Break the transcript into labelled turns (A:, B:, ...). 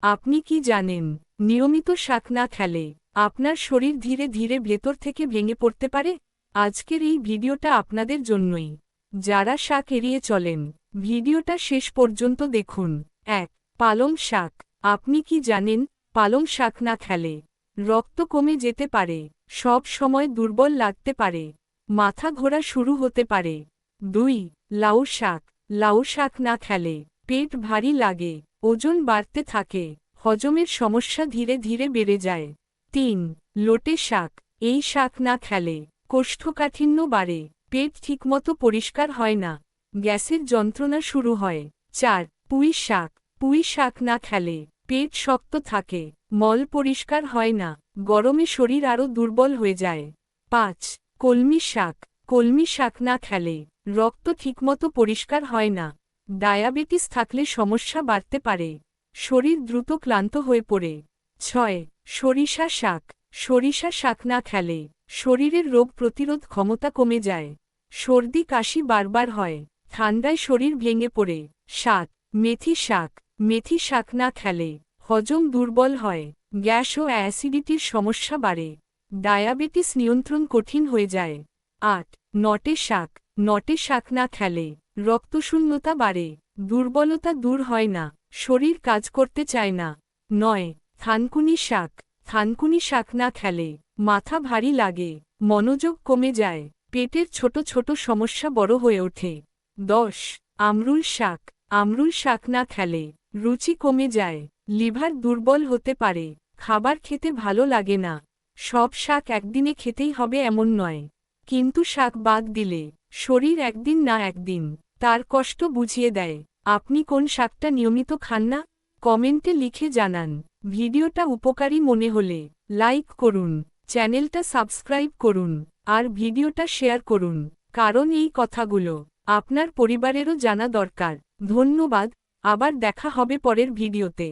A: আপনি কি জানেন, নিয়মিত শাক না খেলে আপনার শরীর ধীরে ধীরে ভেতর থেকে ভেঙে পড়তে পারে? আজকের এই ভিডিওটা আপনাদের জন্যই, যারা শাক এড়িয়ে চলেন। ভিডিওটা শেষ পর্যন্ত দেখুন। ১. পালং শাক। আপনি কি জানেন, পালং শাক না খেলে রক্ত কমে যেতে পারে, সব সময় দুর্বল লাগতে পারে, মাথা ঘোরা শুরু হতে পারে। ২. লাউ শাক। লাউ শাক না খেলে পেট ভারী লাগে, ওজন বাড়তে থাকে, হজমের সমস্যা ধীরে ধীরে বেড়ে যায়। ৩. লোটে শাক। এই শাক না খেলে কোষ্ঠকাঠিন্য বাড়ে, পেট ঠিকমতো পরিষ্কার হয় না, গ্যাসের যন্ত্রণা শুরু হয়। ৪. পুঁই শাক। পুঁই শাক না খেলে পেট শক্ত থাকে, মল পরিষ্কার হয় না, গরমে শরীর আরও দুর্বল হয়ে যায়। ৫. কলমি শাক। কলমি শাক না খেলে রক্ত ঠিকমতো পরিষ্কার হয় না, ডায়াবেটিস থাকলে সমস্যা বাড়তে পারে, শরীর দ্রুত ক্লান্ত হয়ে পড়ে। ৬. সরিষা শাক। সরিষা শাক না খেলে শরীরের রোগ প্রতিরোধ ক্ষমতা কমে যায়, সর্দি কাশি বারবার হয়, ঠান্ডায় শরীর ভেঙে পড়ে। ৭. মেথি শাক। মেথি শাক না খেলে হজম দুর্বল হয়, গ্যাস ও অ্যাসিডিটির সমস্যা বাড়ে, ডায়াবেটিস নিয়ন্ত্রণ কঠিন হয়ে যায়। ৮. নটে শাক। নটে শাক না খেলে রক্তশূন্যতা বাড়ে, দুর্বলতা দূর হয় না, শরীর কাজ করতে চায় না। ৯. থানকুনি শাক। থানকুনি শাক না খেলে মাথা ভারী লাগে, মনোযোগ কমে যায়, পেটের ছোট ছোট সমস্যা বড় হয়ে ওঠে। ১০. আমরুল শাক। আমরুল শাক না খেলে রুচি কমে যায়, লিভার দুর্বল হতে পারে, খাবার খেতে ভালো লাগে না। সব শাক একদিনে খেতেই হবে এমন নয়, কিন্তু শাক বাদ দিলে শরীর একদিন না একদিন তার কষ্ট বুঝিয়ে দেয়। আপনি কোন শাকটা নিয়মিত খান না? কমেন্টে লিখে জানান। ভিডিওটা উপকারী মনে হলে লাইক করুন, চ্যানেলটা সাবস্ক্রাইব করুন, আর ভিডিওটা শেয়ার করুন, কারণ এই কথাগুলো আপনার পরিবারেরও জানা দরকার। ধন্যবাদ, আবার দেখা হবে পরের ভিডিওতে।